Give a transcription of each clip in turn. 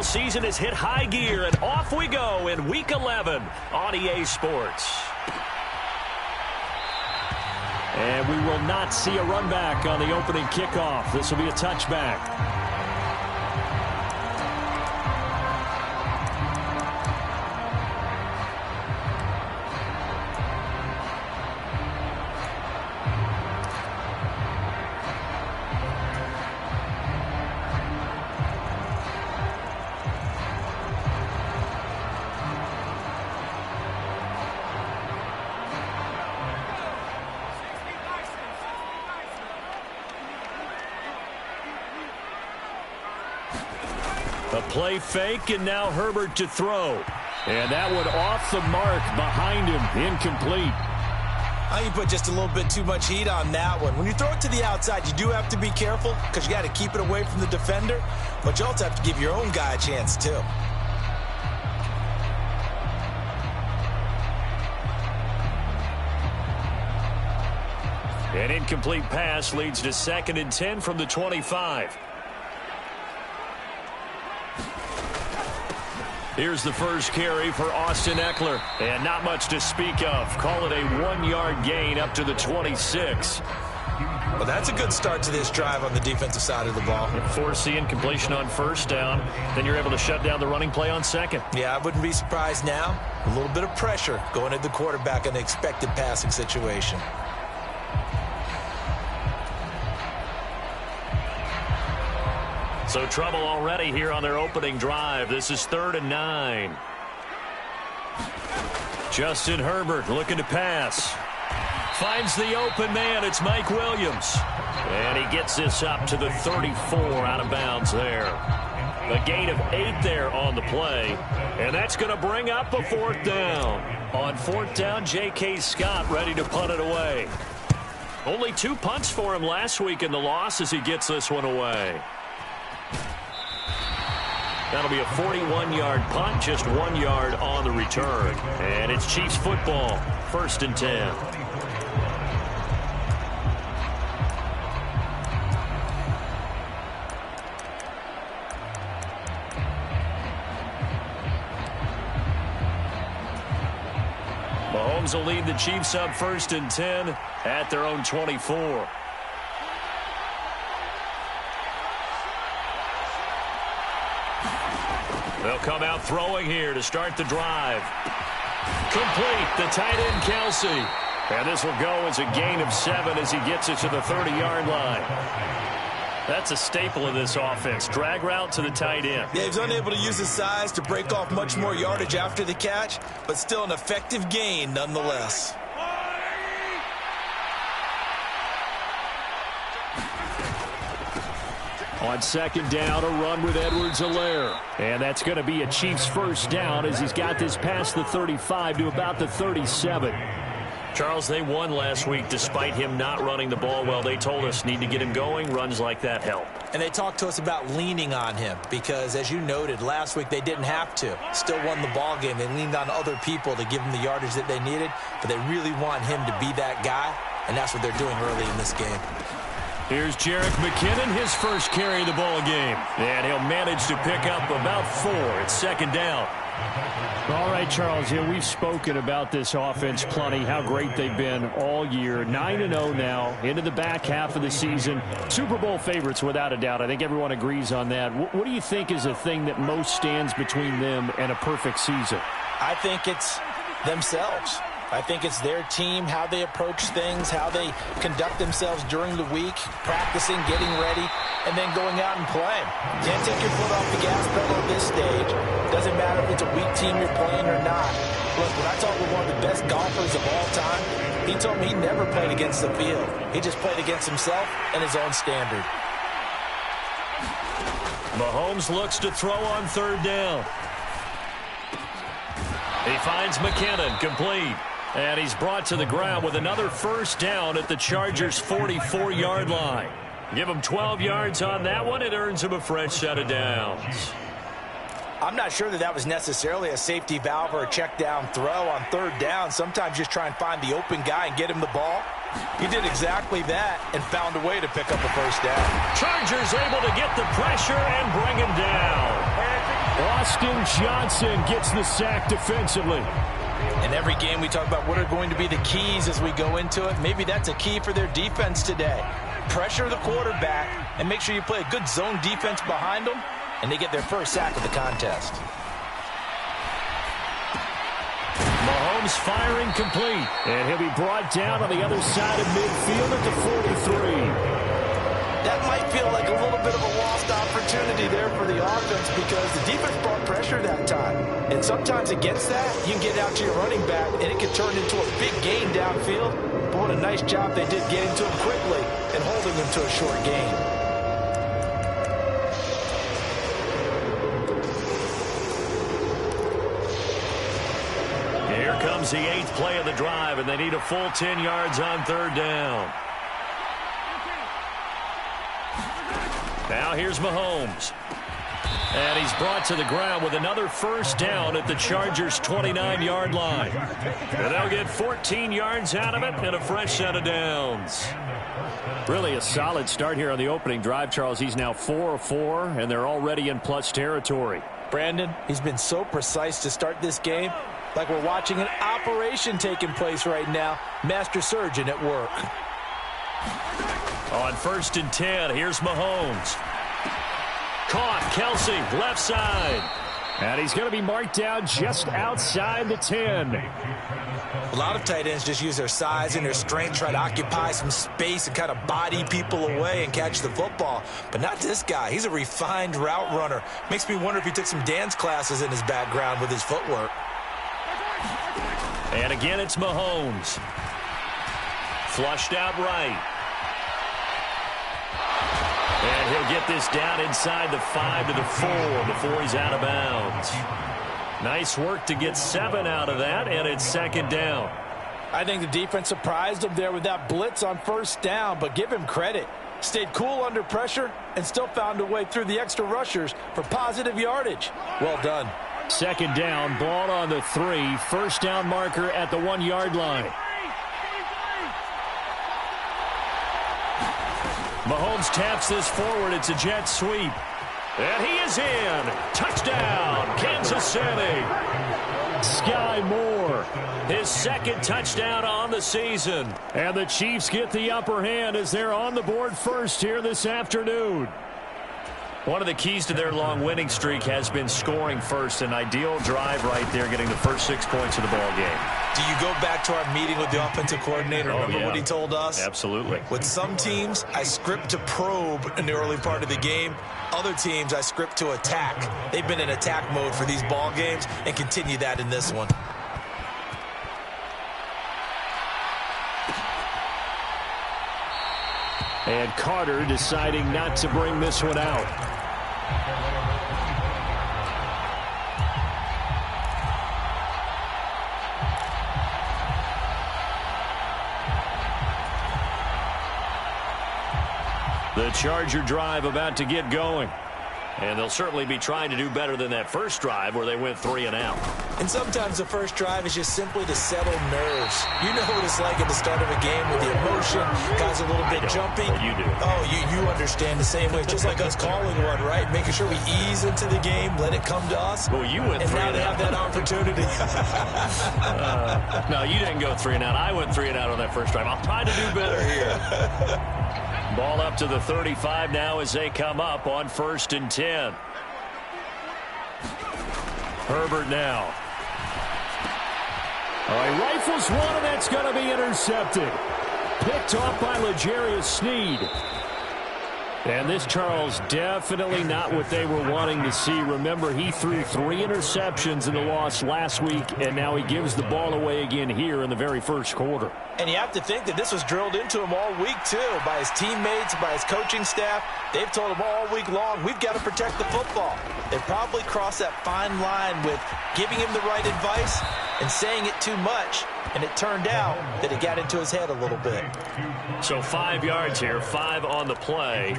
season has hit high gear, and off we go in Week 11 on EA Sports. And we will not see a run back on the opening kickoff. This will be a touchback. A play fake, and now Herbert to throw. And that one off the mark behind him. Incomplete. I think you put just a little bit too much heat on that one. When you throw it to the outside, you do have to be careful because you got to keep it away from the defender. But you also have to give your own guy a chance, too. An incomplete pass leads to 2nd and 10 from the 25. Here's the first carry for Austin Eckler. And not much to speak of. Call it a 1-yard gain up to the 26. Well, that's a good start to this drive on the defensive side of the ball. Forcing completion on first down. Then you're able to shut down the running play on second. Yeah, I wouldn't be surprised now. A little bit of pressure going at the quarterback in an expected passing situation. So trouble already here on their opening drive. This is 3rd and 9. Justin Herbert looking to pass. Finds the open man. It's Mike Williams. And he gets this up to the 34 out of bounds there. A gain of 8 there on the play. And that's going to bring up a 4th down. On 4th down, J.K. Scott ready to punt it away. Only 2 punts for him last week in the loss as he gets this one away. That'll be a 41-yard punt, just 1 yard on the return. And it's Chiefs football, 1st and 10. Mahomes will lead the Chiefs up 1st and 10 at their own 24. They'll come out throwing here to start the drive. Complete, the tight end Kelsey. And this will go as a gain of 7 as he gets it to the 30-yard line. That's a staple of this offense. Drag route to the tight end. Yeah, he's unable to use his size to break off much more yardage after the catch, but still an effective gain nonetheless. On 2nd down, a run with Edwards-Helaire. And that's going to be a Chiefs 1st down as he's got this past the 35 to about the 37. Charles, they won last week despite him not running the ball well. They told us need to get him going. Runs like that help. And they talked to us about leaning on him because, as you noted, last week they didn't have to. Still won the ball game. They leaned on other people to give them the yardage that they needed, but they really want him to be that guy, and that's what they're doing early in this game. Here's Jerick McKinnon, his first carry of the ball game. And he'll manage to pick up about 4. It's 2nd down. All right, Charles, we've spoken about this offense plenty, how great they've been all year. 9-0 now, into the back half of the season. Super Bowl favorites, without a doubt. I think everyone agrees on that. What do you think is the thing that most stands between them and a perfect season? I think it's themselves. I think it's their team, how they approach things, how they conduct themselves during the week, practicing, getting ready, and then going out and playing. Can't take your foot off the gas pedal at this stage. Doesn't matter if it's a weak team you're playing or not. Look, when I talked with one of the best golfers of all time, he told me he never played against the field. He just played against himself and his own standard. Mahomes looks to throw on 3rd down. He finds McKinnon, complete. And he's brought to the ground with another 1st down at the Chargers' 44-yard line. Give him 12 yards on that one. It earns him a fresh set of downs. I'm not sure that was necessarily a safety valve or a check down throw on 3rd down. Sometimes just try and find the open guy and get him the ball. He did exactly that and found a way to pick up a 1st down. Chargers able to get the pressure and bring him down. Austin Johnson gets the sack defensively. In every game we talk about what are going to be the keys as we go into it. Maybe that's a key for their defense today. Pressure the quarterback and make sure you play a good zone defense behind them, and they get their first sack of the contest. Mahomes firing complete, and he'll be brought down on the other side of midfield at the 43. That might feel like a little bit of a lost opportunity there for the offense because the defense brought pressure that time. And sometimes against that, you can get out to your running back, and it can turn into a big gain downfield. But what a nice job they did getting to him quickly and holding him to a short gain. Here comes the 8th play of the drive, and they need a full 10 yards on 3rd down. Now here's Mahomes. And he's brought to the ground with another first down at the Chargers' 29-yard line. And they'll get 14 yards out of it and a fresh set of downs. Really a solid start here on the opening drive, Charles. He's now 4 of 4, and they're already in plus territory. Brandon, he's been so precise to start this game, like we're watching an operation taking place right now. Master surgeon at work. On 1st and 10, here's Mahomes. Caught, Kelsey, left side. And he's going to be marked down just outside the 10. A lot of tight ends just use their size and their strength, try to occupy some space and kind of body people away and catch the football. But not this guy. He's a refined route runner. Makes me wonder if he took some dance classes in his background with his footwork. And again, it's Mahomes. Flushed out right. And he'll get this down inside the 5 to the 4 before he's out of bounds. Nice work to get 7 out of that, and it's 2nd down. I think the defense surprised him there with that blitz on 1st down, but give him credit. Stayed cool under pressure and still found a way through the extra rushers for positive yardage. Well done. 2nd down, ball on the 3. 1st down marker at the 1-yard line. Mahomes taps this forward. It's a jet sweep. And he is in. Touchdown, Kansas City. Sky Moore. His 2nd touchdown on the season. And the Chiefs get the upper hand as they're on the board first here this afternoon. One of the keys to their long winning streak has been scoring first. An ideal drive right there, getting the first 6 points of the ball game. Do you go back to our meeting with the offensive coordinator? Remember what he told us? Absolutely. With some teams, I script to probe in the early part of the game. Other teams, I script to attack. They've been in attack mode for these ball games and continue that in this one. And Carter deciding not to bring this one out. The Charger drive about to get going. And they'll certainly be trying to do better than that first drive where they went 3 and out. And sometimes the first drive is just simply to settle nerves. You know what it's like at the start of a game with the emotion. Guys are a little bit jumpy. You do. Oh, you understand the same way. Just like us calling one, right? Making sure we ease into the game, let it come to us. Well, you went 3 and out. And now they have that opportunity. No, you didn't go 3 and out. I went 3 and out on that first drive. I'll try to do better here. Ball up to the 35 now as they come up on 1st and 10. Herbert now. All right, rifles one, and that's going to be intercepted. Picked off by L'Jarius Sneed. And this, Charles, definitely not what they were wanting to see. Remember, he threw 3 interceptions in the loss last week, and now he gives the ball away again here in the very first quarter. And you have to think that this was drilled into him all week, too, by his teammates, by his coaching staff. They've told him all week long, we've got to protect the football. They probably crossed that fine line with giving him the right advice and saying it too much. And it turned out that it got into his head a little bit. So 5 yards here, 5 on the play.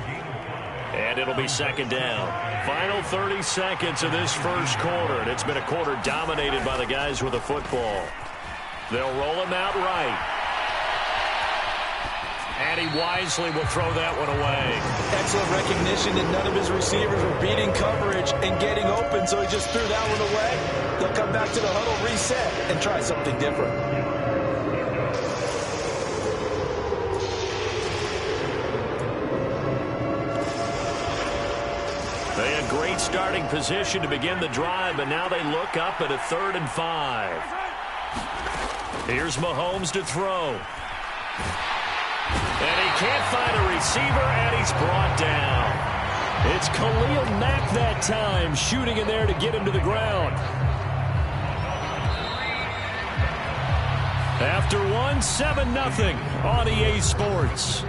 And it'll be 2nd down. Final 30 seconds of this first quarter. And it's been a quarter dominated by the guys with the football. They'll roll him out right. And he wisely will throw that one away. Excellent recognition that none of his receivers were beating coverage and getting open, so he just threw that one away. They'll come back to the huddle, reset, and try something different. They had great starting position to begin the drive, but now they look up at a 3rd and 5. Here's Mahomes to throw. And he can't find a receiver, and he's brought down. It's Khalil Mack that time, shooting in there to get him to the ground. After one, 7-0 on EA Sports.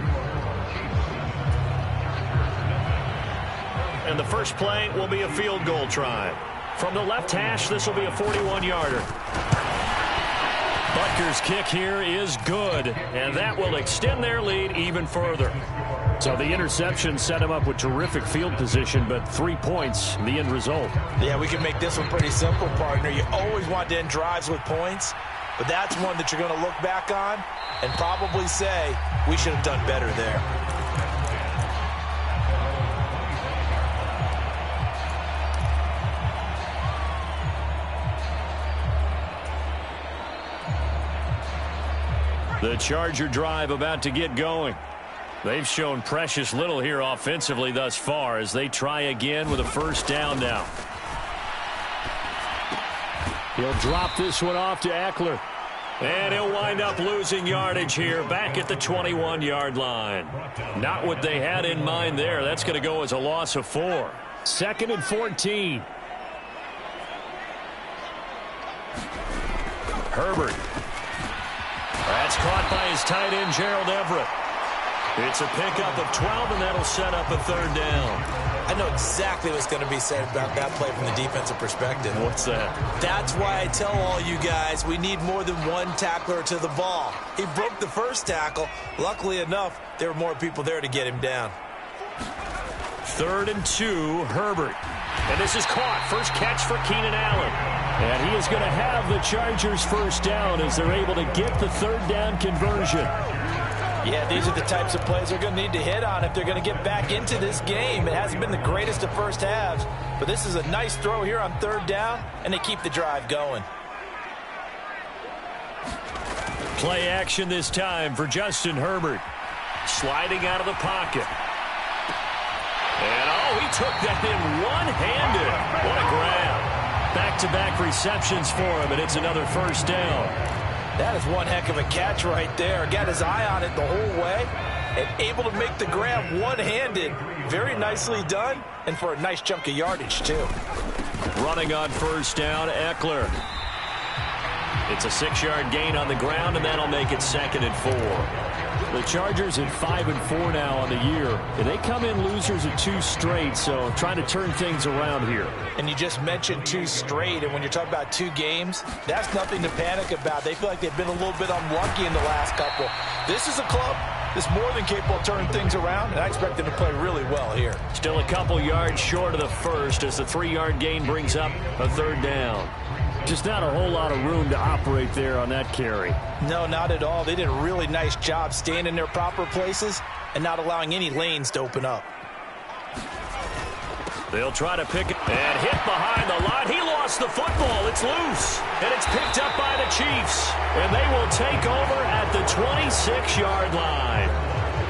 And the first play will be a field goal try. From the left hash, this will be a 41-yarder. Butker's kick here is good, and that will extend their lead even further. So the interception set him up with terrific field position, but 3 points, the end result. Yeah, we can make this one pretty simple, partner. You always want to end drives with points, but that's one that you're going to look back on and probably say, we should have done better there. The Charger drive about to get going. They've shown precious little here offensively thus far as they try again with a first down now. He'll drop this one off to Eckler. And he'll wind up losing yardage here back at the 21-yard line. Not what they had in mind there. That's going to go as a loss of 4. 2nd and 14. Herbert. That's caught by his tight end, Gerald Everett. It's a pickup of 12, and that'll set up a 3rd down. I know exactly what's going to be said about that play from the defensive perspective. What's that? That's why I tell all you guys we need more than one tackler to the ball. He broke the first tackle. Luckily enough, there were more people there to get him down. 3rd and 2, Herbert. And this is caught. First catch for Keenan Allen. And he is going to have the Chargers first down as they're able to get the 3rd down conversion. Yeah, these are the types of plays they're going to need to hit on if they're going to get back into this game. It hasn't been the greatest of first halves, but this is a nice throw here on 3rd down, and they keep the drive going. Play action this time for Justin Herbert. Sliding out of the pocket. And, oh, he took that in one-handed. What a grab. Back-to-back receptions for him, and it's another first down. That is one heck of a catch right there. Got his eye on it the whole way and able to make the grab one-handed. Very nicely done, and for a nice chunk of yardage, too. Running on first down, Eckler. It's a 6-yard gain on the ground, and that'll make it 2nd and 4. The Chargers at 5-4 now on the year. And they come in losers at 2 straight, so trying to turn things around here. And you just mentioned 2 straight, and when you're talking about 2 games, that's nothing to panic about. They feel like they've been a little bit unlucky in the last couple. This is a club that's more than capable of turning things around, and I expect them to play really well here. Still a couple yards short of the first as the 3-yard gain brings up a 3rd down. Just not a whole lot of room to operate there on that carry. No, not at all. They did a really nice job staying in their proper places and not allowing any lanes to open up. They'll try to pick it and hit behind the line. He lost the football. It's loose. And it's picked up by the Chiefs. And they will take over at the 26-yard line.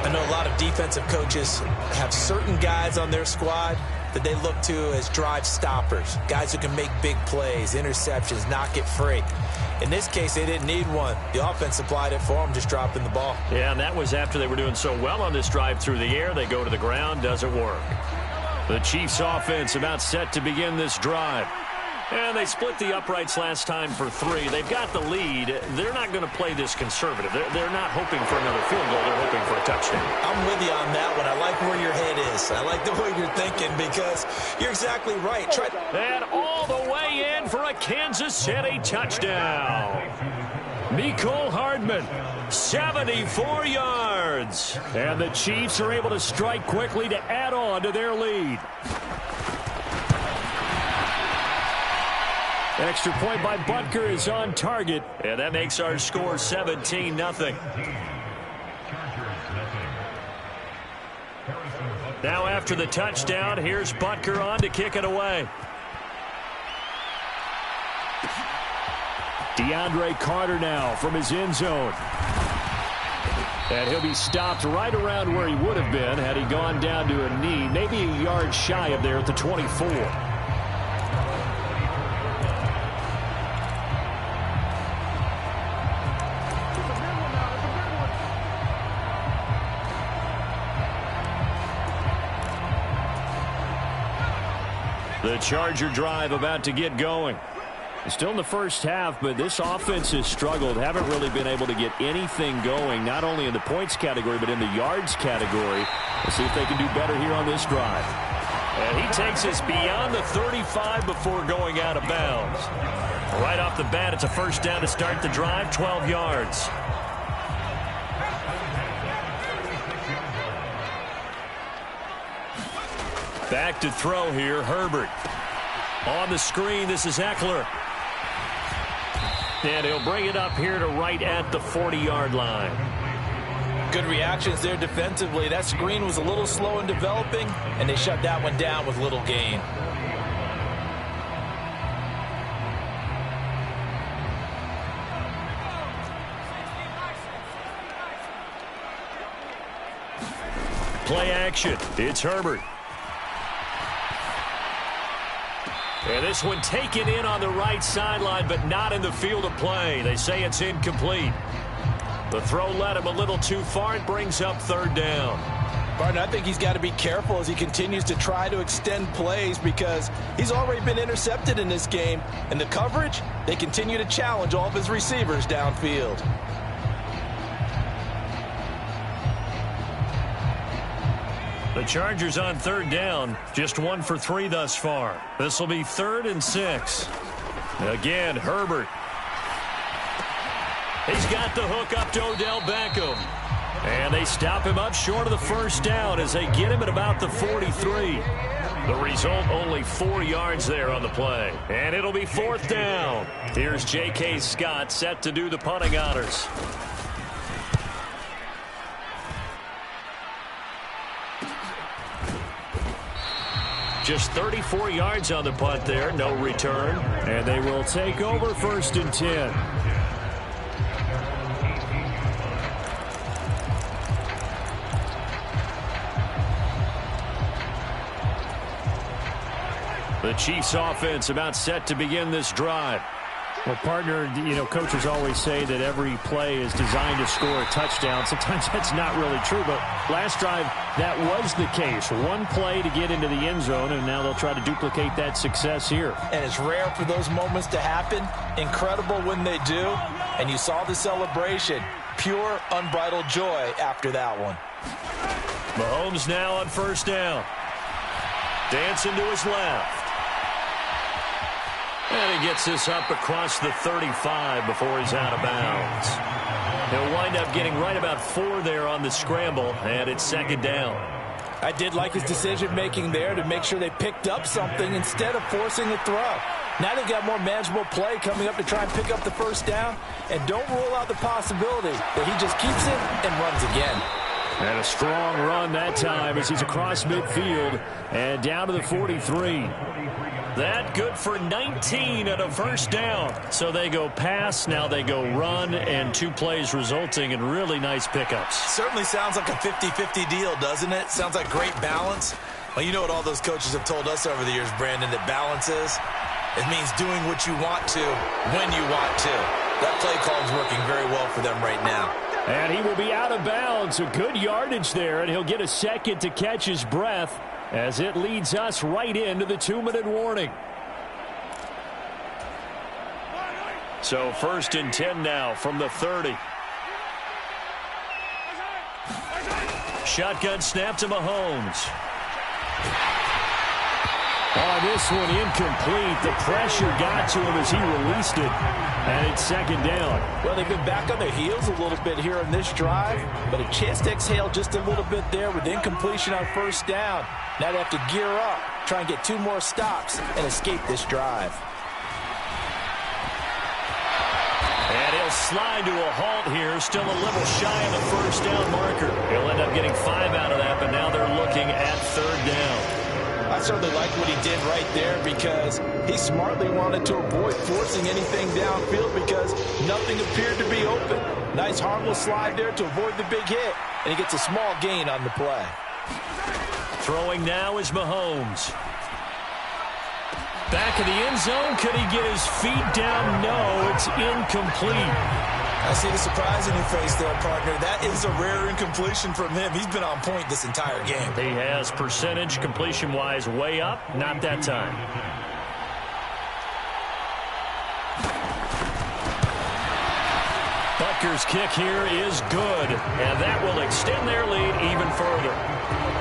I know a lot of defensive coaches have certain guys on their squad that they look to as drive stoppers, guys who can make big plays, interceptions, knock it free. In this case, they didn't need one. The offense supplied it for them, just dropping the ball. Yeah, and that was after they were doing so well on this drive through the air. They go to the ground, doesn't work. The Chiefs offense about set to begin this drive. And they split the uprights last time for 3. They've got the lead. They're not going to play this conservative. They're not hoping for another field goal. They're hoping for a touchdown. I'm with you on that one. I like where your head is. I like the way you're thinking because you're exactly right. And all the way in for a Kansas City touchdown. Mecole Hardman, 74 yards. And the Chiefs are able to strike quickly to add on to their lead. Extra point by Butker is on target. And that makes our score 17-0. Now after the touchdown, here's Butker on to kick it away. DeAndre Carter now from his end zone. And he'll be stopped right around where he would have been had he gone down to a knee, maybe a yard shy of there at the 24. The Charger drive about to get going. Still in the first half, but this offense has struggled. Haven't really been able to get anything going, not only in the points category, but in the yards category. Let's see if they can do better here on this drive. And he takes us beyond the 35 before going out of bounds. Right off the bat, it's a first down to start the drive, 12 yards. Back to throw here, Herbert. On the screen, this is Eckler. And he'll bring it up here to right at the 40-yard line. Good reactions there defensively. That screen was a little slow in developing, and they shut that one down with little gain. Play action. It's Herbert. And this one taken in on the right sideline, but not in the field of play. They say it's incomplete. The throw led him a little too far. It brings up third down. Barton, I think he's got to be careful as he continues to try to extend plays because he's already been intercepted in this game. And the coverage, they continue to challenge all of his receivers downfield. The Chargers on third down, just 1 for 3 thus far. This will be 3rd and 6. Again, Herbert. He's got the hook up to Odell Beckham. And they stop him up short of the first down as they get him at about the 43. The result, only 4 yards there on the play. And it'll be 4th down. Here's J.K. Scott set to do the punting honors. Just 34 yards on the punt there. No return. And they will take over 1st and 10. The Chiefs offense about set to begin this drive. Well, partner, coaches always say that every play is designed to score a touchdown. Sometimes that's not really true, but last drive, that was the case. One play to get into the end zone, and now they'll try to duplicate that success here. And it's rare for those moments to happen. Incredible when they do. And you saw the celebration. Pure, unbridled joy after that one. Mahomes now on 1st down. Dancing to his left. And he gets this up across the 35 before he's out of bounds. He'll wind up getting right about 4 there on the scramble, and it's 2nd down. I did like his decision-making there to make sure they picked up something instead of forcing a throw. Now they've got more manageable play coming up to try and pick up the 1st down, and don't rule out the possibility that he just keeps it and runs again. And a strong run that time as he's across midfield and down to the 43. That good for 19 at a 1st down. So they go pass, now they go run, and 2 plays resulting in really nice pickups. Certainly sounds like a 50-50 deal, doesn't it? Sounds like great balance. Well, you know what all those coaches have told us over the years, Brandon, that balance is? It means doing what you want to when you want to. That play call is working very well for them right now. And he will be out of bounds. A good yardage there, and he'll get a second to catch his breath as it leads us right into the 2-minute warning. So 1st and 10 now from the 30. Shotgun snap to Mahomes. Oh, this one incomplete. The pressure got to him as he released it. And it's 2nd down. Well, they've been back on their heels a little bit here on this drive, but a chance to exhale just a little bit there with incompletion on 1st down. Now they have to gear up, try and get 2 more stops, and escape this drive. And he'll they'll slide to a halt here. Still a little shy of the first down marker. He'll end up getting 5 out of that, but now they're looking at 3rd down. I certainly like what he did right there because he smartly wanted to avoid forcing anything downfield because nothing appeared to be open. Nice harmless slide there to avoid the big hit, and he gets a small gain on the play. Throwing now is Mahomes. Back of the end zone. Could he get his feet down? No, it's incomplete. I see the surprise in your face there, partner. That is a rare incompletion from him. He's been on point this entire game. He has percentage completion-wise way up. Not that time. Butker's kick here is good, and that will extend their lead even further.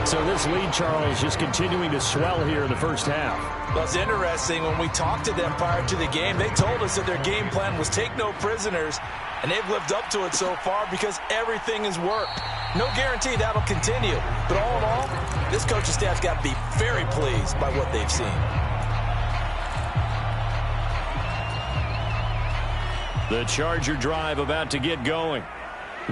So this lead, Charles, just continuing to swell here in the first half. Well, it's interesting. When we talked to them prior to the game, they told us that their game plan was take no prisoners, and they've lived up to it so far because everything has worked. No guarantee that'll continue, but all in all, this coaching staff's got to be very pleased by what they've seen. The Charger drive about to get going.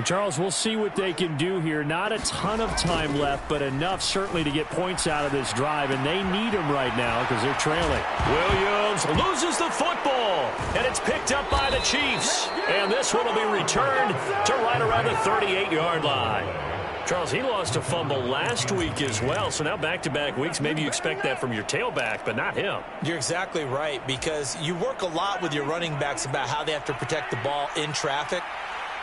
Charles, we'll see what they can do here. Not a ton of time left, but enough certainly to get points out of this drive, and they need them right now because they're trailing. Williams loses the football, and it's picked up by the Chiefs. And this one will be returned to right around the 38-yard line. Charles, he lost a fumble last week as well, so now back-to-back weeks, maybe you expect that from your tailback, but not him. You're exactly right, because you work a lot with your running backs about how they have to protect the ball in traffic.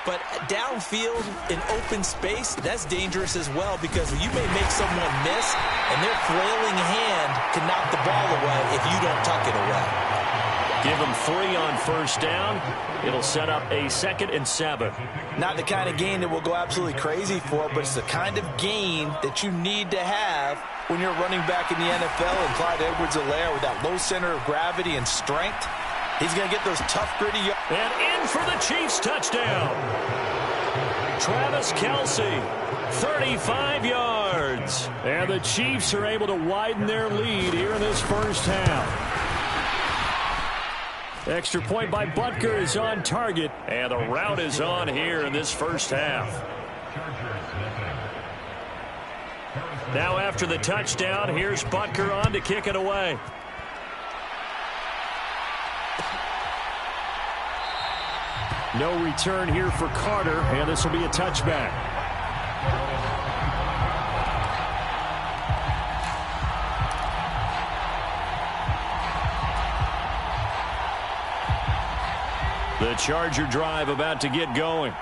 But downfield in open space, that's dangerous as well because you may make someone miss, and their flailing hand can knock the ball away if you don't tuck it away. Give them 3 on first down. It'll set up a 2nd and 7. Not the kind of gain that we'll go absolutely crazy for, but it's the kind of gain that you need to have when you're running back in the NFL. And Clyde Edwards-Helaire with that low center of gravity and strength, he's going to get those tough, gritty yards. And in for the Chiefs touchdown. Travis Kelce, 35 yards. And the Chiefs are able to widen their lead here in this first half. Extra point by Butker is on target. And the route is on here in this first half. Now after the touchdown, here's Butker on to kick it away. No return here for Carter, and this will be a touchback. The Charger drive about to get going.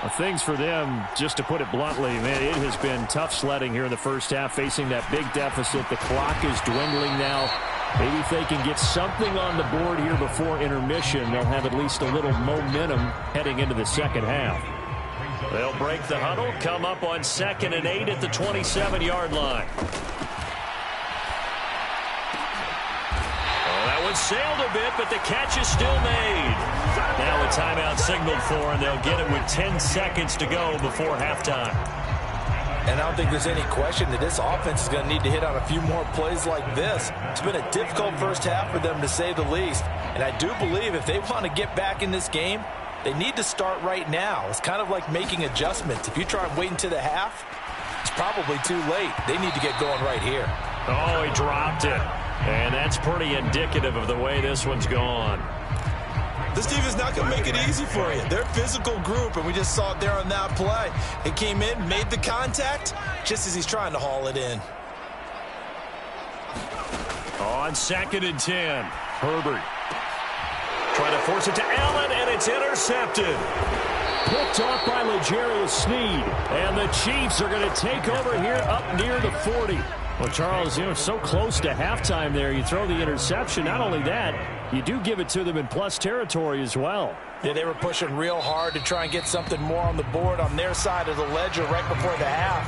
Well, things for them, just to put it bluntly, man, it has been tough sledding here in the first half, facing that big deficit. The clock is dwindling now. Maybe if they can get something on the board here before intermission, they'll have at least a little momentum heading into the second half. They'll break the huddle, come up on 2nd and 8 at the 27-yard line. Oh, that one sailed a bit, but the catch is still made. Now a timeout signaled for, and they'll get it with 10 seconds to go before halftime. And I don't think there's any question that this offense is going to need to hit on a few more plays like this. It's been a difficult first half for them, to say the least. And I do believe if they want to get back in this game, they need to start right now. It's kind of like making adjustments. If you try and wait until the half, it's probably too late. They need to get going right here. Oh, he dropped it. And that's pretty indicative of the way this one's gone. This team is not going to make it easy for you. They're a physical group, and we just saw it there on that play. He came in, made the contact, just as he's trying to haul it in. On 2nd and 10, Herbert trying to force it to Allen, and it's intercepted. Picked off by L'Jarius Sneed. And the Chiefs are going to take over here up near the 40. Well, Charles, so close to halftime there. You throw the interception. Not only that, you do give it to them in plus territory as well. Yeah, they were pushing real hard to try and get something more on the board on their side of the ledger right before the half.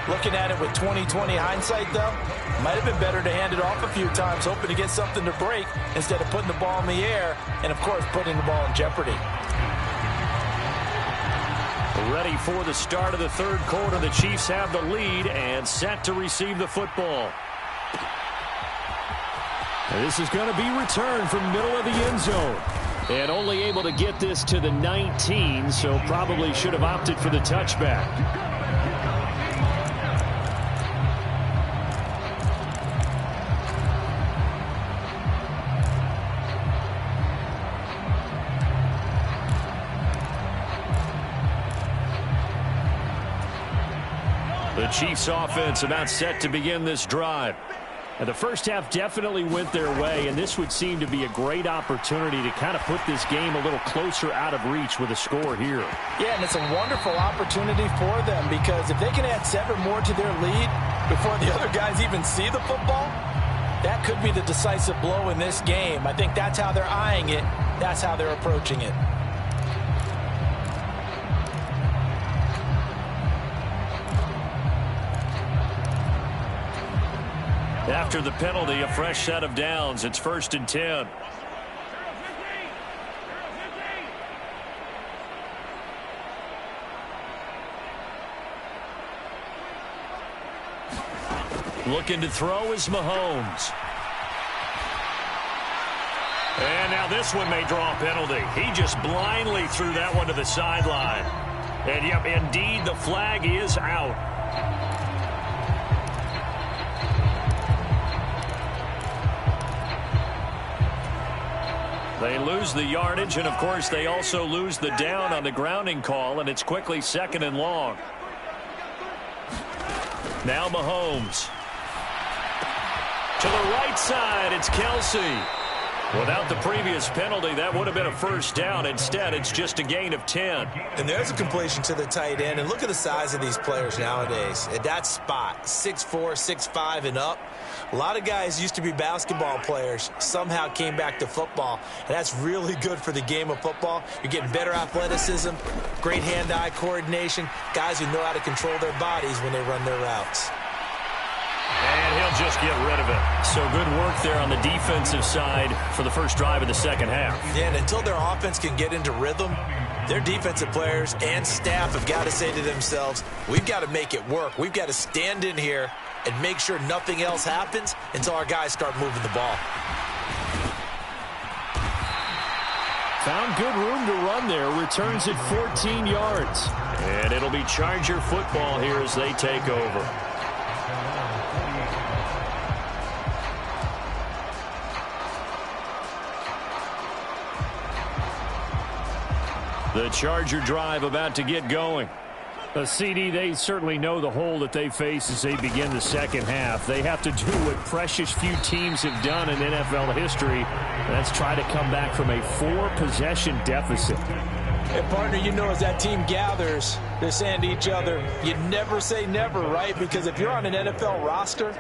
Looking at it with 20/20 hindsight, though, might have been better to hand it off a few times, hoping to get something to break instead of putting the ball in the air and, of course, putting the ball in jeopardy. Ready for the start of the third quarter. The Chiefs have the lead and set to receive the football. And this is going to be returned from middle of the end zone. And only able to get this to the 19, so probably should have opted for the touchback. The Chiefs offense about set to begin this drive. And the first half definitely went their way, and this would seem to be a great opportunity to kind of put this game a little closer out of reach with a score here. Yeah, and it's a wonderful opportunity for them because if they can add 7 more to their lead before the other guys even see the football, that could be the decisive blow in this game. I think that's how they're eyeing it. That's how they're approaching it. After the penalty, a fresh set of downs. It's 1st and 10. Looking to throw is Mahomes. And now this one may draw a penalty. He just blindly threw that one to the sideline. And, yep, indeed, the flag is out. They lose the yardage, and, of course, they also lose the down on the grounding call, and it's quickly 2nd and long. Now Mahomes. To the right side, it's Kelsey. Without the previous penalty, that would have been a first down. Instead, it's just a gain of 10. And there's a completion to the tight end. And look at the size of these players nowadays. At that spot, 6'4", 6'5", and up. A lot of guys used to be basketball players, somehow came back to football. And that's really good for the game of football. You're getting better athleticism, great hand-eye coordination, guys who know how to control their bodies when they run their routes. And he'll just get rid of it. So good work there on the defensive side for the first drive of the second half. Yeah, and until their offense can get into rhythm, their defensive players and staff have got to say to themselves, we've got to make it work. We've got to stand in here and make sure nothing else happens until our guys start moving the ball. Found good room to run there. Returns it 14 yards. And it'll be Charger football here as they take over. The Charger drive about to get going. The CD, they certainly know the hole that they face as they begin the second half. They have to do what precious few teams have done in NFL history. That's try to come back from a 4-possession deficit. And, partner, you know as that team gathers, they're saying to each other, you never say never, right? Because if you're on an NFL roster,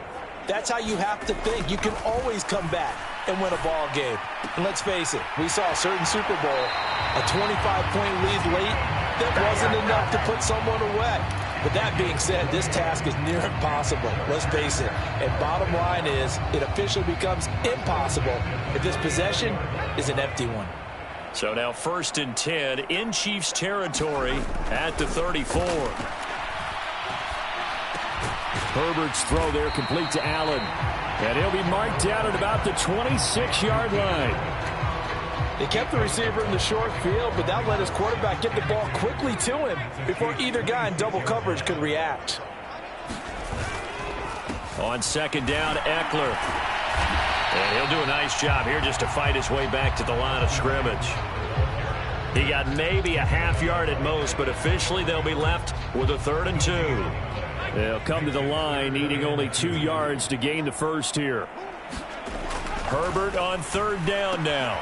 that's how you have to think. You can always come back and win a ball game. And let's face it, we saw a certain Super Bowl, a 25-point lead late, that wasn't enough to put someone away. But that being said, this task is near impossible. Let's face it. And bottom line is, it officially becomes impossible if this possession is an empty one. So now 1st and 10 in Chiefs territory at the 34. Herbert's throw there complete to Allen. And he'll be marked down at about the 26-yard line. They kept the receiver in the short field, but that let his quarterback get the ball quickly to him before either guy in double coverage could react. On 2nd down, Eckler. And he'll do a nice job here just to fight his way back to the line of scrimmage. He got maybe a half yard at most, but officially they'll be left with a 3rd and 2. They'll come to the line needing only 2 yards to gain the first here. Herbert on 3rd down now.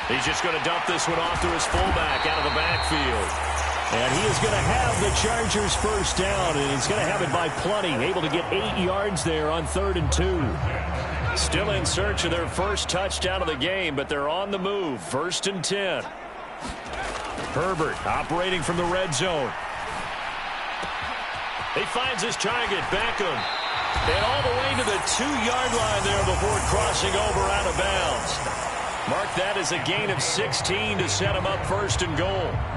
He's just going to dump this one off to his fullback out of the backfield. And he is going to have the Chargers first down, and he's going to have it by plenty. Able to get 8 yards there on 3rd and 2. Still in search of their first touchdown of the game, but they're on the move. 1st and 10. Herbert operating from the red zone. He finds his target, Beckham. And all the way to the 2-yard line there before crossing over out of bounds. Mark that as a gain of 16 to set him up 1st and goal.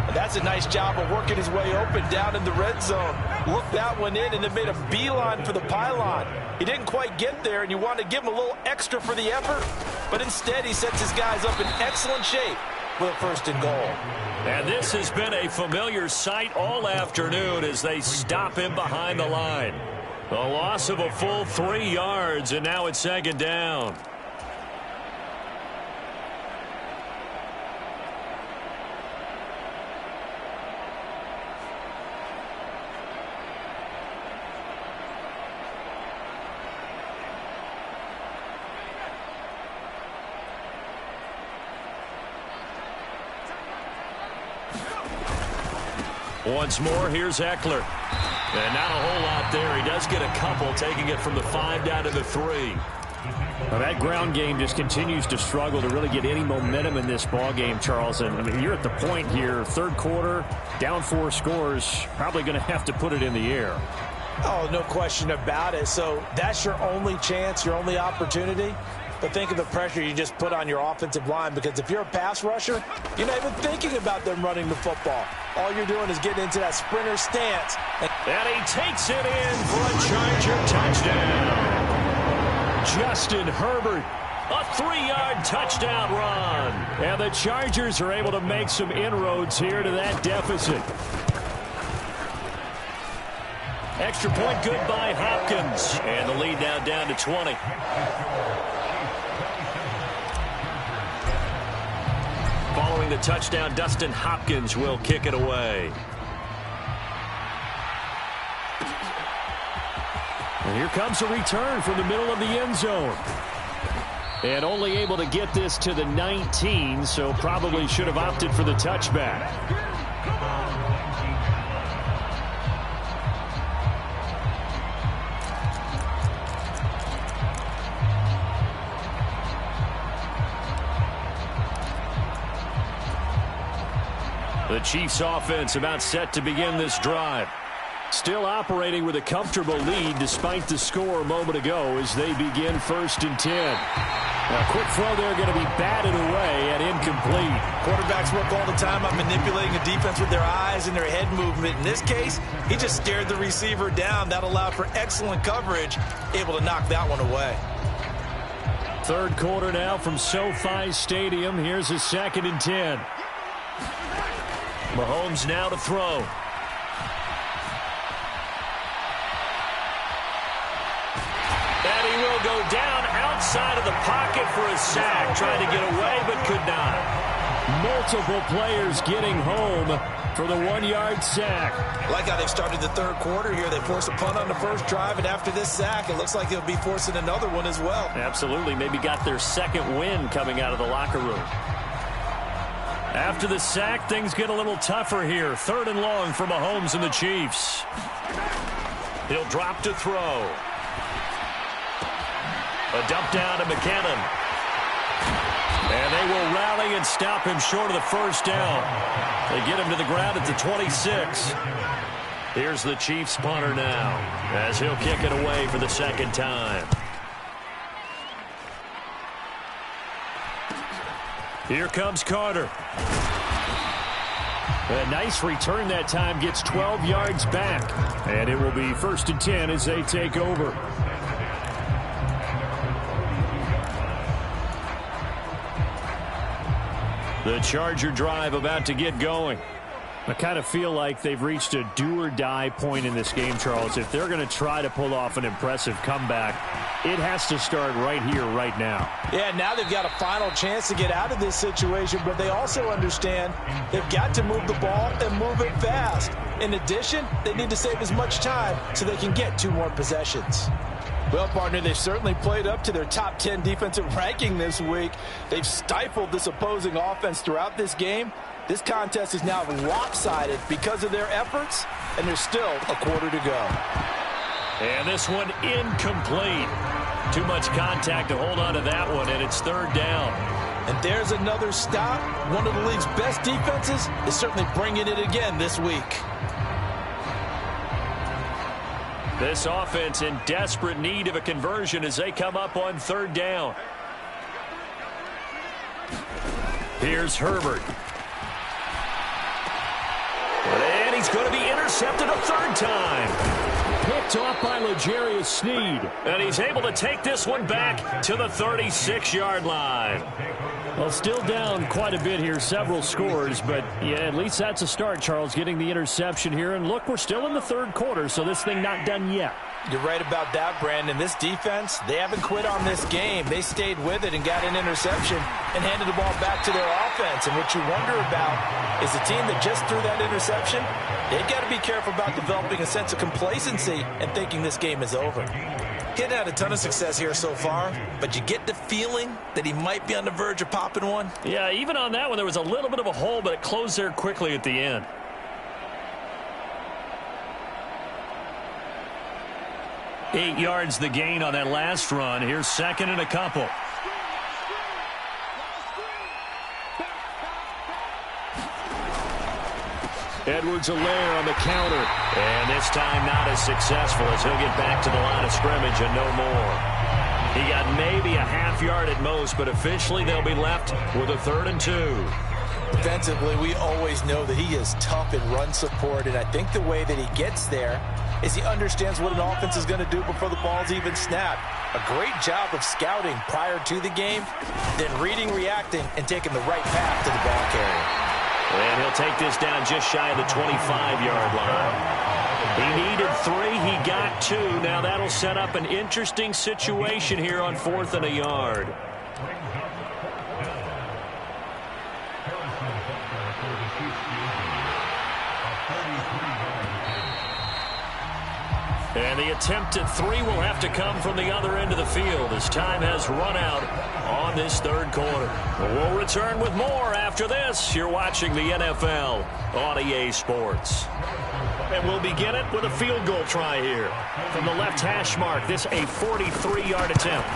And that's a nice job of working his way open down in the red zone. Looked that one in and then made a beeline for the pylon. He didn't quite get there, and you want to give him a little extra for the effort. But instead, he sets his guys up in excellent shape with a 1st and goal. And this has been a familiar sight all afternoon as they stop him behind the line. A loss of a full 3 yards, and now it's 2nd down. Once more, here's Eckler. And not a whole lot there. He does get a couple, taking it from the 5 down to the 3. Well, that ground game just continues to struggle to really get any momentum in this ball game, Charles. And I mean, you're at the point here, 3rd quarter, down 4 scores, probably going to have to put it in the air. Oh, no question about it. So that's your only chance, your only opportunity. But think of the pressure you just put on your offensive line, because if you're a pass rusher, you're not even thinking about them running the football. All you're doing is getting into that sprinter stance. And he takes it in for a Charger touchdown. Justin Herbert, a 3-yard touchdown run. And the Chargers are able to make some inroads here to that deficit. Extra point good by Hopkins. And the lead now down to 20. Following the touchdown, Dustin Hopkins will kick it away. And here comes a return from the middle of the end zone. And only able to get this to the 19, so probably should have opted for the touchback. The Chiefs offense about set to begin this drive. Still operating with a comfortable lead despite the score a moment ago as they begin 1st and 10. Now, quick throw there going to be batted away and incomplete. Quarterbacks work all the time on manipulating the defense with their eyes and their head movement. In this case, he just stared the receiver down. That allowed for excellent coverage, able to knock that one away. 3rd quarter now from SoFi Stadium. Here's a 2nd and 10. Mahomes now to throw. And he will go down outside of the pocket for a sack. Trying to get away, but could not. Multiple players getting home for the 1-yard sack. Like how they've started the 3rd quarter here. They forced a punt on the 1st drive, and after this sack, it looks like they'll be forcing another one as well. Absolutely. Maybe got their 2nd win coming out of the locker room. After the sack, things get a little tougher here. 3rd and long for Mahomes and the Chiefs. He'll drop to throw. A dump down to McKinnon. And they will rally and stop him short of the 1st down. They get him to the ground at the 26. Here's the Chiefs punter now as he'll kick it away for the 2nd time. Here comes Carter. A nice return that time, gets 12 yards back. And it will be 1st and 10 as they take over. The Charger drive about to get going. I kind of feel like they've reached a do-or-die point in this game, Charles. If they're going to try to pull off an impressive comeback, it has to start right here, right now. Yeah, now they've got a final chance to get out of this situation, but they also understand they've got to move the ball and move it fast. In addition, they need to save as much time so they can get 2 more possessions. Well, partner, they've certainly played up to their top 10 defensive ranking this week. They've stifled this opposing offense throughout this game. This contest is now lopsided because of their efforts, and there's still a quarter to go. And this one incomplete. Too much contact to hold on to that one, and it's 3rd down. And there's another stop. One of the league's best defenses is certainly bringing it again this week. This offense in desperate need of a conversion as they come up on 3rd down. Here's Herbert. And he's going to be intercepted a 3rd time. picked off by L'Jarius Sneed. And he's able to take this one back to the 36-yard line. Well, still down quite a bit here, several scores, but yeah, at least that's a start, Charles, getting the interception here. And look, we're still in the third quarter, so this thing not done yet. You're right about that, Brandon. This defense, they haven't quit on this game. They stayed with it and got an interception and handed the ball back to their offense. And what you wonder about is the team that just threw that interception, they've got to be careful about developing a sense of complacency and thinking this game is over. He hadn't had a ton of success here so far, but you get the feeling that he might be on the verge of popping one. Yeah, even on that one, there was a little bit of a hole, but it closed there quickly at the end. Eight yards the gain on that last run. Here's second and a couple. Edwards-Helaire on the counter. And this time not as successful as he'll get back to the line of scrimmage and no more. He got maybe a half yard at most, but officially they'll be left with a 3rd and 2. Defensively, we always know that he is tough in run support, and I think the way that he gets there is he understands what an offense is going to do before the ball's even snapped. A great job of scouting prior to the game, then reading, reacting, and taking the right path to the ball carrier. And he'll take this down just shy of the 25-yard line. He needed 3. He got 2. Now that'll set up an interesting situation here on 4th and a yard. And the attempt at 3 will have to come from the other end of the field as time has run out on this third quarter. We'll return with more after this. You're watching the NFL on EA Sports. And we'll begin it with a field goal try here. From the left hash mark, this a 43-yard attempt.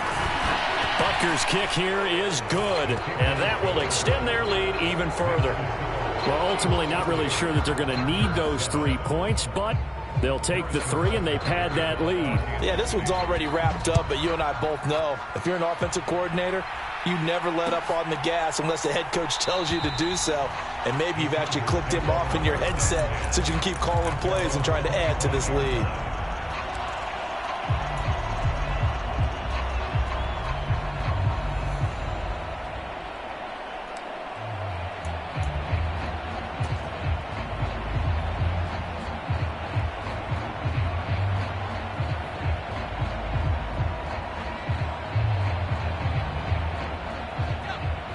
Butker's kick here is good, and that will extend their lead even further. Well, ultimately not really sure that they're going to need those 3 points, but they'll take the 3 and they pad that lead. Yeah, this one's already wrapped up, but you and I both know if you're an offensive coordinator, you never let up on the gas unless the head coach tells you to do so. And maybe you've actually clicked him off in your headset so you can keep calling plays and trying to add to this lead.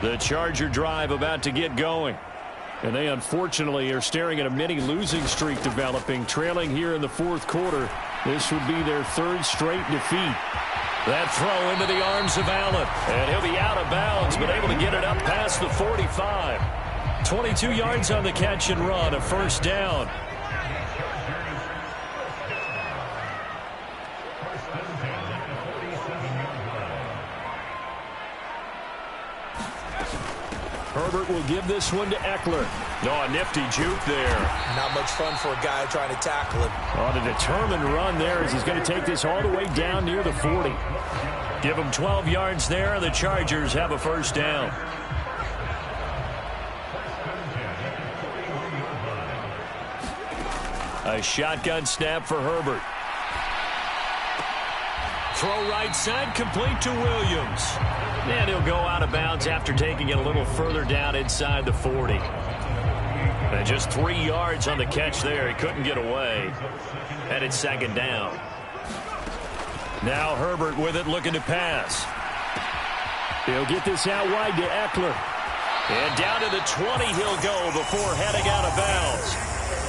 The Charger drive about to get going. And they unfortunately are staring at a mini losing streak developing, trailing here in the 4th quarter. This would be their 3rd straight defeat. That throw into the arms of Allen. And he'll be out of bounds, but able to get it up past the 45. 22 yards on the catch and run, a 1st down. Herbert will give this one to Eckler. Oh, a nifty juke there. Not much fun for a guy trying to tackle him. On a determined run there as he's going to take this all the way down near the 40. Give him 12 yards there. The Chargers have a 1st down. A shotgun snap for Herbert. Throw right side, complete to Williams. And he'll go out of bounds after taking it a little further down inside the 40. And just 3 yards on the catch there. He couldn't get away. And it's 2nd down. Now Herbert with it, looking to pass. He'll get this out wide to Eckler. And down to the 20 he'll go before heading out of bounds.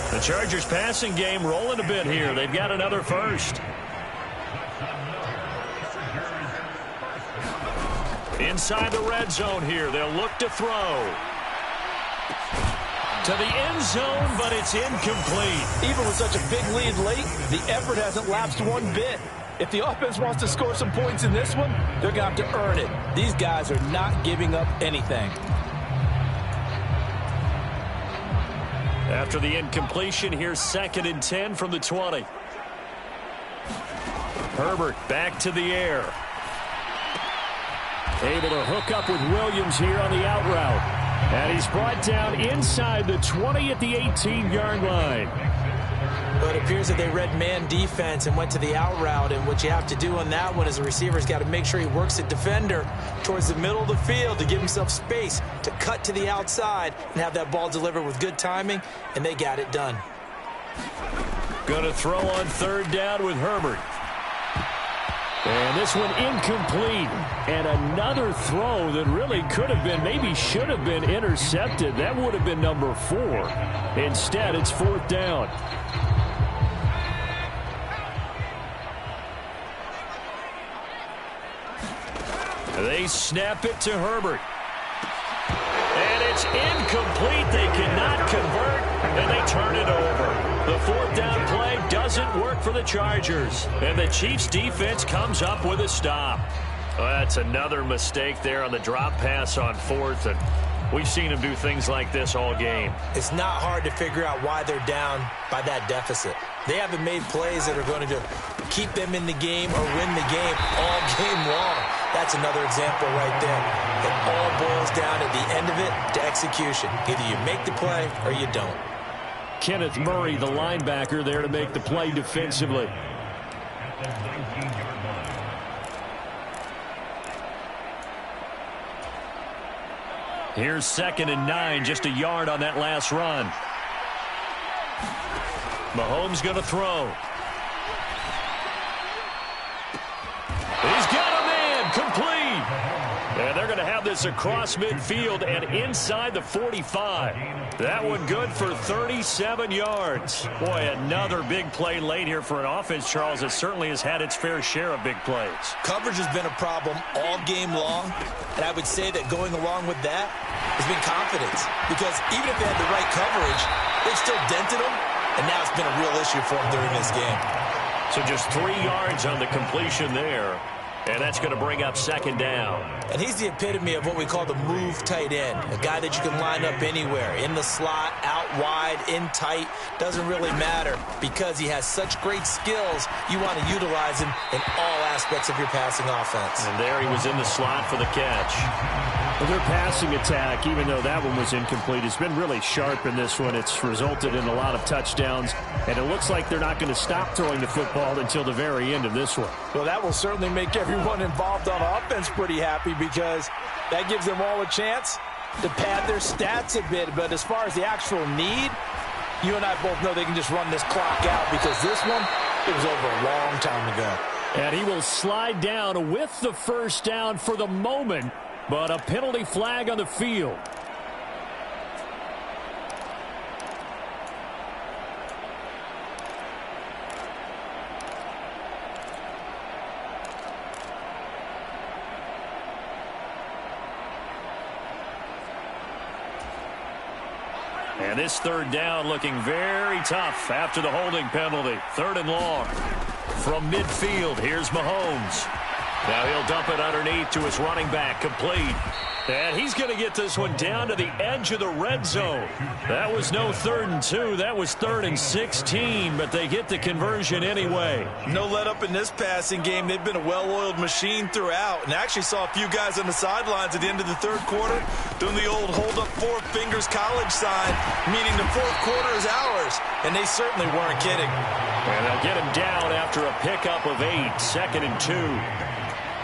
The Chargers passing game rolling a bit here. They've got another 1st. Inside the red zone here. They'll look to throw. To the end zone, but it's incomplete. Even with such a big lead late, the effort hasn't lapsed one bit. If the offense wants to score some points in this one, they're going to have to earn it. These guys are not giving up anything. After the incompletion, here's 2nd and 10 from the 20. Herbert back to the air. Able to hook up with Williams here on the out route. And he's brought down inside the 20 at the 18-yard line. But appears that they read man defense and went to the out route, and what you have to do on that one is the receiver's got to make sure he works the defender towards the middle of the field to give himself space to cut to the outside and have that ball delivered with good timing, and they got it done. Going to throw on third down with Herbert. And this one incomplete. And another throw that really could have been, maybe should have been intercepted. That would have been number 4. Instead, it's fourth down. They snap it to Herbert. And it's incomplete. They cannot convert, and they turn it over. The fourth down play doesn't work for the Chargers, and the Chiefs' defense comes up with a stop. Well, that's another mistake there on the drop pass on fourth, and we've seen them do things like this all game. It's not hard to figure out why they're down by that deficit. They haven't made plays that are going to keep them in the game or win the game all game long. That's another example right there. It all boils down at the end of it to execution. Either you make the play or you don't. Kenneth Murray, the linebacker, there to make the play defensively. Here's 2nd and 9, just a yard on that last run. Mahomes going to throw. He's got a man, complete. And they're going to have this across midfield and inside the 45. That one good for 37 yards. Boy, another big play late here for an offense, Charles, that certainly has had its fair share of big plays. Coverage has been a problem all game long, and I would say that going along with that has been confidence. Because even if they had the right coverage, they've still dented them, and now it's been a real issue for them during this game. So just 3 yards on the completion there. And that's going to bring up 2nd down. And he's the epitome of what we call the move tight end. A guy that you can line up anywhere. In the slot, out wide, in tight. Doesn't really matter because he has such great skills. You want to utilize him in all aspects of your passing offense. And there he was in the slot for the catch. Well, their passing attack, even though that one was incomplete, has been really sharp in this one. It's resulted in a lot of touchdowns. And it looks like they're not going to stop throwing the football until the very end of this one. Well, that will certainly make everyone involved on offense pretty happy because that gives them all a chance to pad their stats a bit. But as far as the actual need, you and I both know they can just run this clock out because this one, it was over a long time ago. And he will slide down with the first down for the moment, but a penalty flag on the field. And this third down looking very tough after the holding penalty. 3rd and long. From midfield, here's Mahomes. Now he'll dump it underneath to his running back, complete. And he's going to get this one down to the edge of the red zone. That was no 3rd and 2. That was 3rd and 16, but they get the conversion anyway. No let up in this passing game. They've been a well-oiled machine throughout. And actually saw a few guys on the sidelines at the end of the 3rd quarter doing the old hold up 4 fingers college sign, meaning the 4th quarter is ours. And they certainly weren't kidding. And they'll get him down after a pickup of 8, 2nd and 2.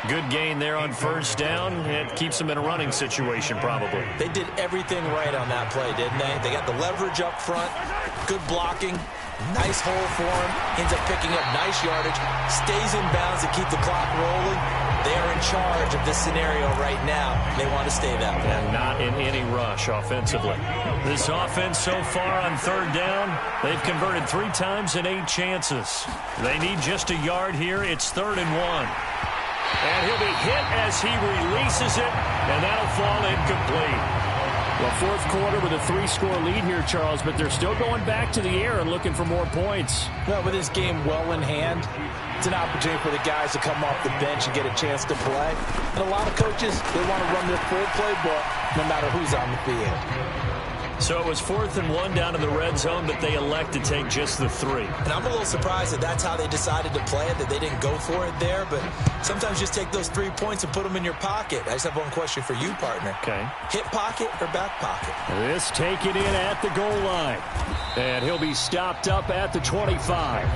Good gain there on first down. It keeps them in a running situation, probably. They did everything right on that play, didn't they? They got the leverage up front, good blocking, nice hole for him, ends up picking up nice yardage, stays in bounds to keep the clock rolling. They are in charge of this scenario right now. They want to stay that way. And not in any rush offensively. This offense so far on 3rd down, they've converted 3 times in 8 chances. They need just a yard here. It's 3rd and 1. And he'll be hit as he releases it, and that'll fall incomplete. Well, 4th quarter with a 3-score lead here, Charles, but they're still going back to the air and looking for more points. Well, with this game well in hand, it's an opportunity for the guys to come off the bench and get a chance to play. And a lot of coaches, they want to run their full playbook no matter who's on the field. So it was 4th and 1 down in the red zone, but they elect to take just the 3. And I'm a little surprised that that's how they decided to play it, that they didn't go for it there. But sometimes just take those 3 points and put them in your pocket. I just have one question for you, partner. Okay. Hip pocket or back pocket? This taken in at the goal line. And he'll be stopped up at the 25.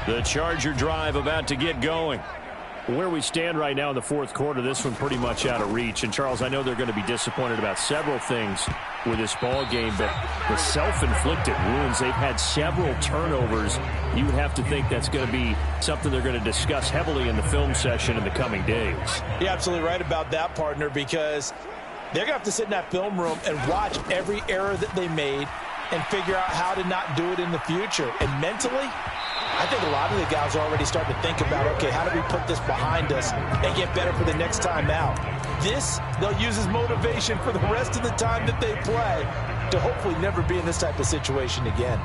The Charger drive about to get going. Where we stand right now in the fourth quarter, this one pretty much out of reach. And, Charles, I know they're going to be disappointed about several things with this ball game, but the self-inflicted wounds, they've had several turnovers. You would have to think that's going to be something they're going to discuss heavily in the film session in the coming days. You're absolutely right about that, partner, because they're going to have to sit in that film room and watch every error that they made and figure out how to not do it in the future. And mentally, I think a lot of the guys are already starting to think about, okay, how do we put this behind us and get better for the next time out? This, they'll use as motivation for the rest of the time that they play to hopefully never be in this type of situation again.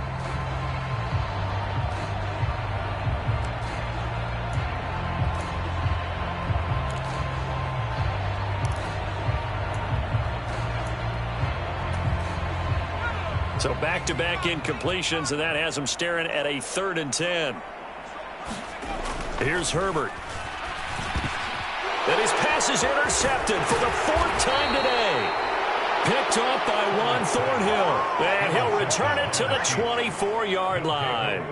So back-to-back incompletions, and that has him staring at a 3rd and 10. Here's Herbert. And his pass is intercepted for the 4th time today. Picked up by Juan Thornhill. And he'll return it to the 24-yard line.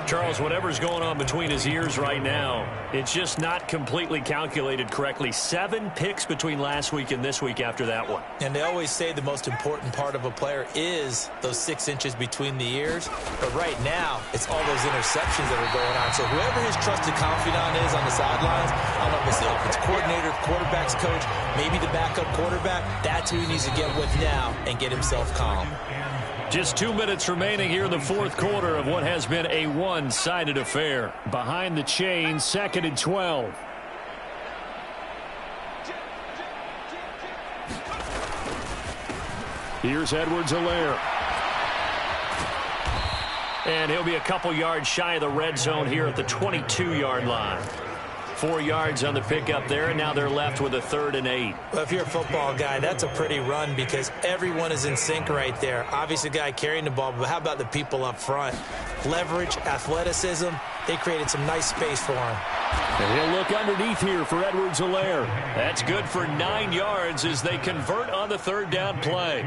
Charles, whatever's going on between his ears right now, it's just not completely calculated correctly. 7 picks between last week and this week after that one. And they always say the most important part of a player is those 6 inches between the ears. But right now, it's all those interceptions that are going on. So whoever his trusted confidant is on the sidelines, I don't know if it's the offense coordinator, quarterback's coach, maybe the backup quarterback, that's who he needs to get with now and get himself calm. Just 2 minutes remaining here in the fourth quarter of what has been a one-sided affair. Behind the chain, 2nd and 12. Here's Edwards-Helaire. And he'll be a couple yards shy of the red zone here at the 22-yard line. 4 yards on the pickup there, and now they're left with a 3rd and 8. Well, if you're a football guy, that's a pretty run because everyone is in sync right there. Obviously, the guy carrying the ball, but how about the people up front? Leverage, athleticism, they created some nice space for him. And he'll look underneath here for Edwards-Helaire. That's good for 9 yards as they convert on the 3rd down play.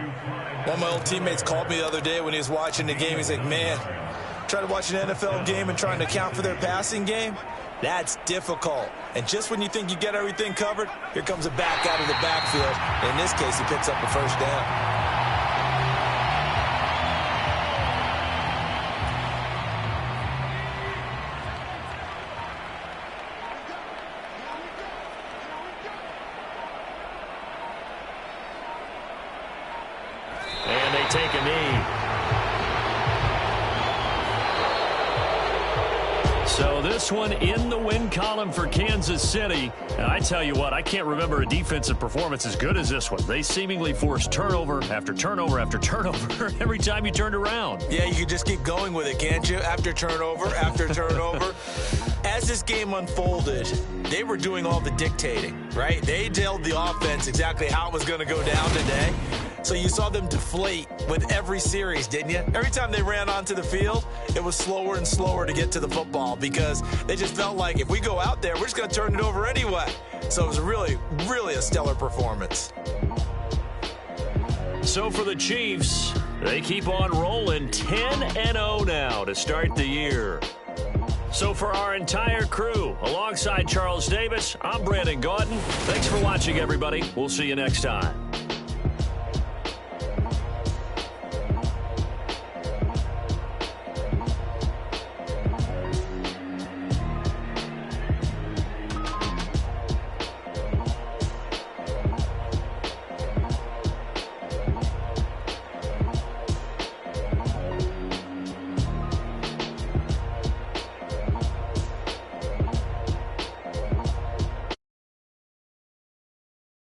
One of my old teammates called me the other day when he was watching the game. He's like, man, trying to watch an NFL game and trying to account for their passing game? That's difficult. And just when you think you get everything covered, here comes a back out of the backfield. And in this case, he picks up a 1st down. And they take a knee. So this one in the win column for Kansas City. And I tell you what, I can't remember a defensive performance as good as this one. They seemingly forced turnover after turnover after turnover every time you turned around. Yeah, you can just keep going with it, can't you? After turnover, after turnover. As this game unfolded, they were doing all the dictating, right? They told the offense exactly how it was going to go down today. So you saw them deflate with every series, didn't you? Every time they ran onto the field, it was slower and slower to get to the football because they just felt like if we go out there, we're just going to turn it over anyway. So it was really, really a stellar performance. So for the Chiefs, they keep on rolling 10-0 now to start the year. So for our entire crew, alongside Charles Davis, I'm Brandon Gaudin. Thanks for watching, everybody. We'll see you next time.